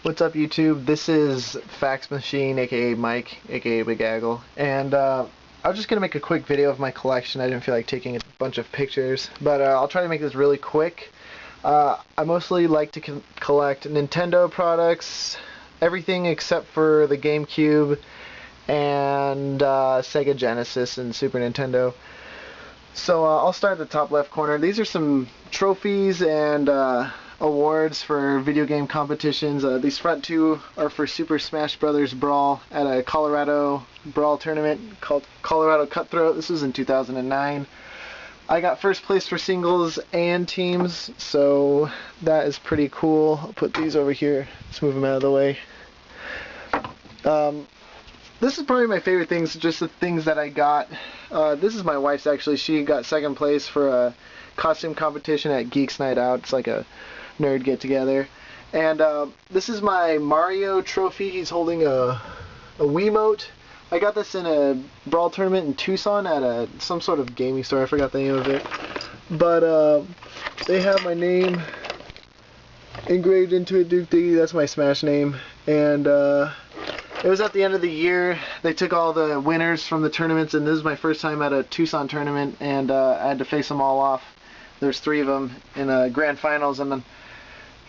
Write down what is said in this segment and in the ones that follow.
What's up, YouTube? This is Fax Machine, aka Mike, aka Big Aggle, and I was just gonna make a quick video of my collection. I didn't feel like taking a bunch of pictures, but I'll try to make this really quick. I mostly like to collect Nintendo products, everything except for the GameCube and Sega Genesis and Super Nintendo. So I'll start at the top left corner. These are some trophies and awards for video game competitions. These front two are for Super Smash Bros. Brawl at a Colorado Brawl tournament called Colorado Cutthroat. This was in 2009. I got first place for singles and teams, so that is pretty cool. I'll put these over here. Let's move them out of the way. This is probably my favorite things, just the things that I got. This is my wife's actually. She got second place for a costume competition at Geeks Night Out. It's like a nerd get together. And this is my Mario trophy. He's holding a Wiimote. I got this in a Brawl tournament in Tucson at some sort of gaming store. I forgot the name of it. But they have my name engraved into it. Duke Diggy. That's my Smash name. And it was at the end of the year. They took all the winners from the tournaments, and this is my first time at a Tucson tournament, and I had to face them all off. There's 3 of them in grand finals, and then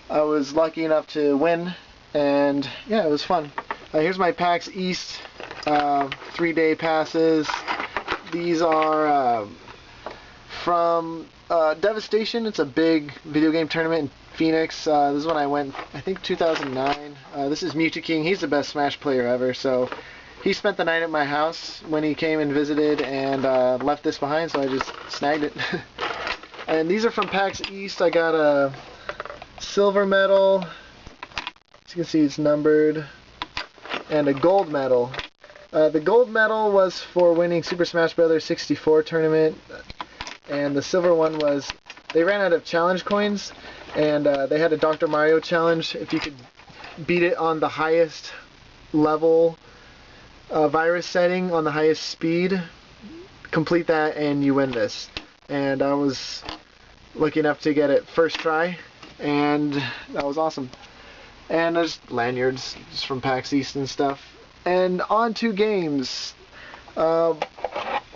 I was lucky enough to win, and yeah, it was fun. Here's my PAX East 3-day passes. These are from Devastation. It's a big video game tournament in Phoenix. This is when I went, I think 2009. This is Mewtwo He's the best Smash player ever, so he spent the night at my house when he came and visited, and left this behind, so I just snagged it. And these are from PAX East. I got a silver medal, as you can see it's numbered, and a gold medal. The gold medal was for winning Super Smash Bros. 64 tournament, and the silver one was, they ran out of challenge coins, and they had a Dr. Mario challenge. If you could beat it on the highest level virus setting, on the highest speed, complete that and you win this. And I was lucky enough to get it first try, and that was awesome. And there's lanyards just from PAX East and stuff. And on to games.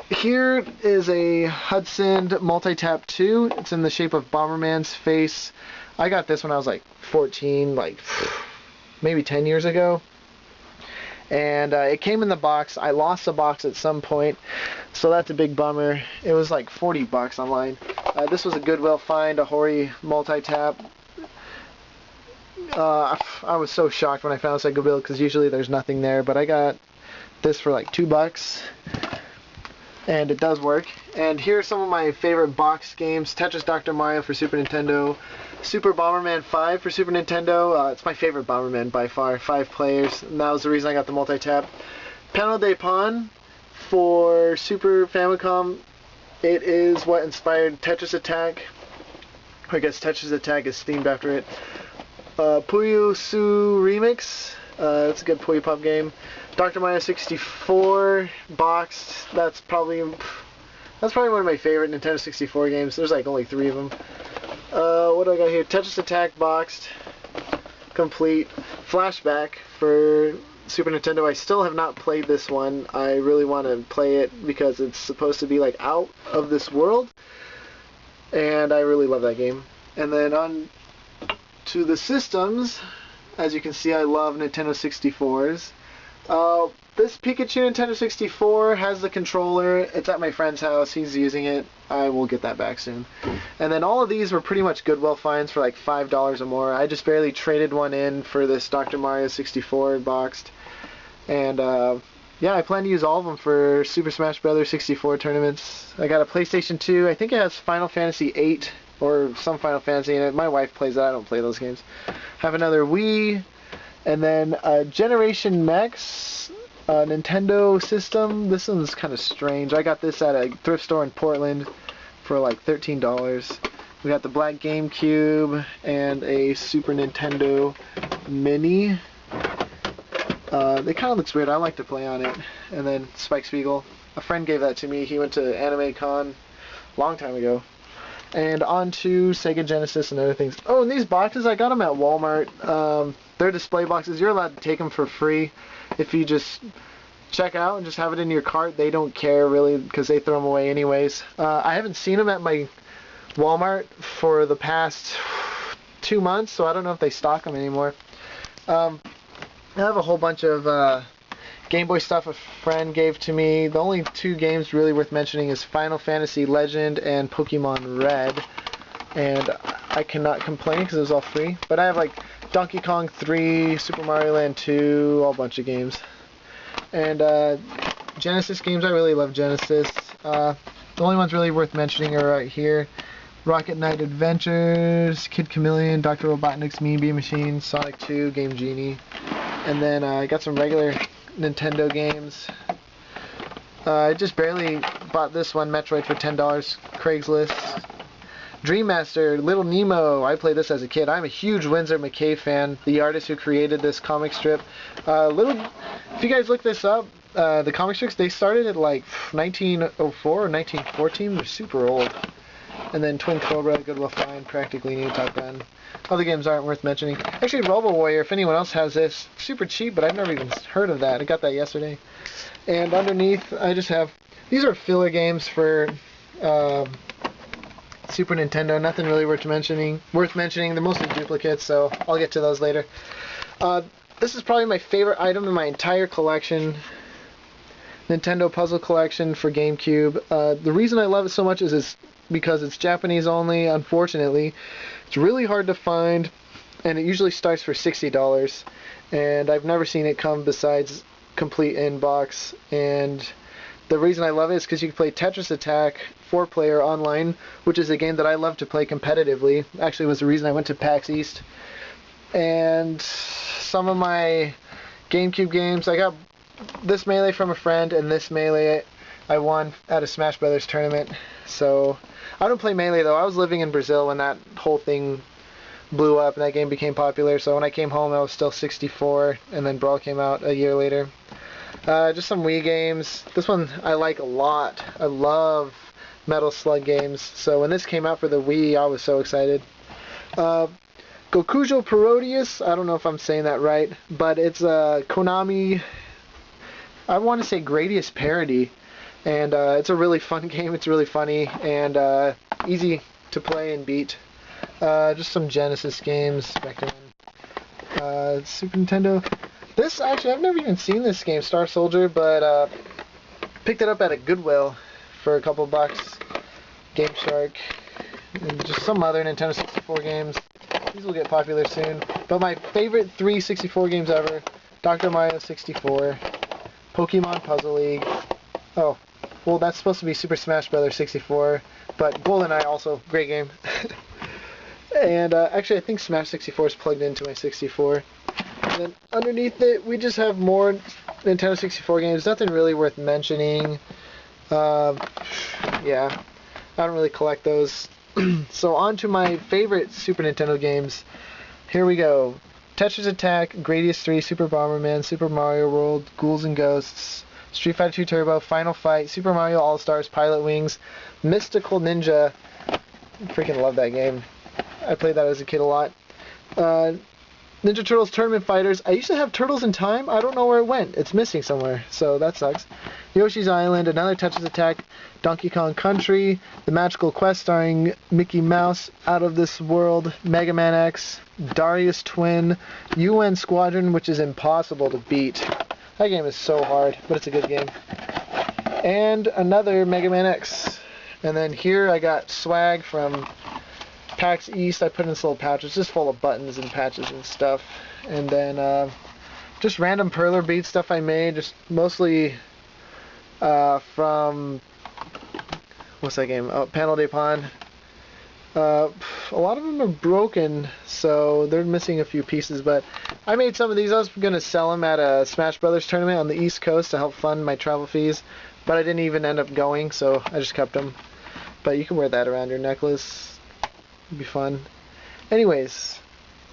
Here is a Hudson Multi-Tap 2. It's in the shape of Bomberman's face. I got this when I was like 14, like maybe 10 years ago. And it came in the box. I lost the box at some point, so that's a big bummer. It was like 40 bucks online. This was a Goodwill find, a Hori Multi-Tap. I was so shocked when I found this at Goodwill, because usually there's nothing there, but I got this for like 2 bucks. And it does work. And here are some of my favorite box games. Tetris Dr. Mario for Super Nintendo. Super Bomberman 5 for Super Nintendo. It's my favorite Bomberman by far. 5 players. And that was the reason I got the multi-tap. Panel de Pon for Super Famicom. It is what inspired Tetris Attack. I guess Tetris Attack is themed after it. Puyo Su Remix. It's a good Puyo Pop game. Dr. Mario 64 boxed. That's probably one of my favorite Nintendo 64 games. There's like only 3 of them. What do I got here? Tetris Attack boxed, complete. Flashback for Super Nintendo. I still have not played this one. I really want to play it because it's supposed to be like out of this world, and I really love that game. And then on to the systems. As you can see, I love Nintendo 64s. This Pikachu Nintendo 64 has the controller. It's at my friend's house. He's using it. I will get that back soon. And then all of these were pretty much Goodwill finds for like $5 or more. I just barely traded one in for this Dr. Mario 64 boxed. And yeah, I plan to use all of them for Super Smash Bros. 64 tournaments. I got a PlayStation 2. I think it has Final Fantasy 8 or some Final Fantasy in it. My wife plays that. I don't play those games. Have another Wii. And then Generation Next Nintendo system. This one's kind of strange. I got this at a thrift store in Portland for like $13. We got the black GameCube and a Super Nintendo Mini. It kind of looks weird. I like to play on it. And then Spike Spiegel. A friend gave that to me. He went to Anime Con a long time ago. And on to Sega Genesis and other things. Oh, and these boxes, I got them at Walmart. They're display boxes. You're allowed to take them for free if you just check out and just have it in your cart. They don't care really because they throw them away anyways. I haven't seen them at my Walmart for the past 2 months, so I don't know if they stock them anymore. I have a whole bunch of Game Boy stuff a friend gave to me. The only 2 games really worth mentioning is Final Fantasy Legend and Pokemon Red. And I cannot complain because it was all free. But I have like Donkey Kong 3, Super Mario Land 2, all bunch of games. And Genesis games, I really love Genesis. The only ones really worth mentioning are right here. Rocket Knight Adventures, Kid Chameleon, Dr. Robotnik's Mean Bean Machine, Sonic 2, Game Genie. And then I got some regular Nintendo games. I just barely bought this one, Metroid, for $10, Craigslist. Dream Master, Little Nemo. I played this as a kid. I'm a huge Winsor McCay fan, the artist who created this comic strip. If you guys look this up, the comic strips, they started at like 1904 or 1914. They're super old. And then Twin Cobra, Good Will Find, Practically New, Top Gun. Other games aren't worth mentioning. Actually, Robo Warrior, if anyone else has this, super cheap, but I've never even heard of that. I got that yesterday. And underneath, I just have, these are filler games for Super Nintendo. Nothing really worth mentioning. They're mostly duplicates, so I'll get to those later. This is probably my favorite item in my entire collection. Nintendo Puzzle Collection for GameCube. The reason I love it so much is because it's Japanese only, unfortunately. It's really hard to find, and it usually starts for $60. And I've never seen it come besides complete in-box. And the reason I love it is because you can play Tetris Attack 4-player online, which is a game that I love to play competitively. Actually, it was the reason I went to PAX East. And some of my GameCube games, I got this Melee from a friend, and this Melee I won at a Smash Brothers tournament. So I don't play Melee though. I was living in Brazil when that whole thing blew up and that game became popular. So when I came home, I was still 64, and then Brawl came out a year later. Just some Wii games. This one I like a lot. I love Metal Slug games. So when this came out for the Wii, I was so excited. Gokujo Parodius. I don't know if I'm saying that right, but it's a Konami, I want to say Gradius parody. And it's a really fun game. It's really funny and easy to play and beat. Just some Genesis games back then. Super Nintendo. This, actually, I've never even seen this game, Star Soldier, but picked it up at a Goodwill for a couple bucks. Game Shark. And just some other Nintendo 64 games. These will get popular soon. But my favorite 3 64 games ever, Dr. Mario 64, Pokemon Puzzle League. Oh, well, that's supposed to be Super Smash Bros. 64, but GoldenEye also, great game. And actually, I think Smash 64 is plugged into my 64. And then underneath it, we just have more Nintendo 64 games. Nothing really worth mentioning. Yeah, I don't really collect those. So on to my favorite Super Nintendo games. Here we go. Tetris Attack, Gradius 3, Super Bomberman, Super Mario World, Ghouls and Ghosts, Street Fighter 2 Turbo, Final Fight, Super Mario All-Stars, Pilot Wings, Mystical Ninja. Freaking love that game. I played that as a kid a lot. Ninja Turtles Tournament Fighters. I used to have Turtles in Time. I don't know where it went. It's missing somewhere, so that sucks. Yoshi's Island, another Tetris Attack, Donkey Kong Country, The Magical Quest starring Mickey Mouse, Out of This World, Mega Man X, Darius Twin, UN Squadron, which is impossible to beat. That game is so hard, but it's a good game. And another Mega Man X. And then here I got swag from PAX East. I put in this little pouch. It's just full of buttons and patches and stuff. And then just random Perler Beat stuff I made, just mostly from, what's that game? Oh, Panel de Pon. A lot of them are broken, so they're missing a few pieces, but I made some of these. I was going to sell them at a Smash Brothers tournament on the East Coast to help fund my travel fees, but I didn't even end up going, so I just kept them. But you can wear that around your necklace. It'd be fun. Anyways,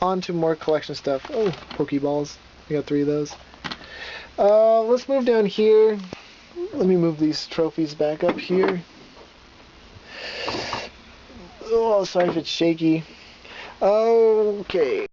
on to more collection stuff. Oh, Pokeballs. I got 3 of those. Let's move down here. Let me move these trophies back up here. Oh, sorry if it's shaky. Okay.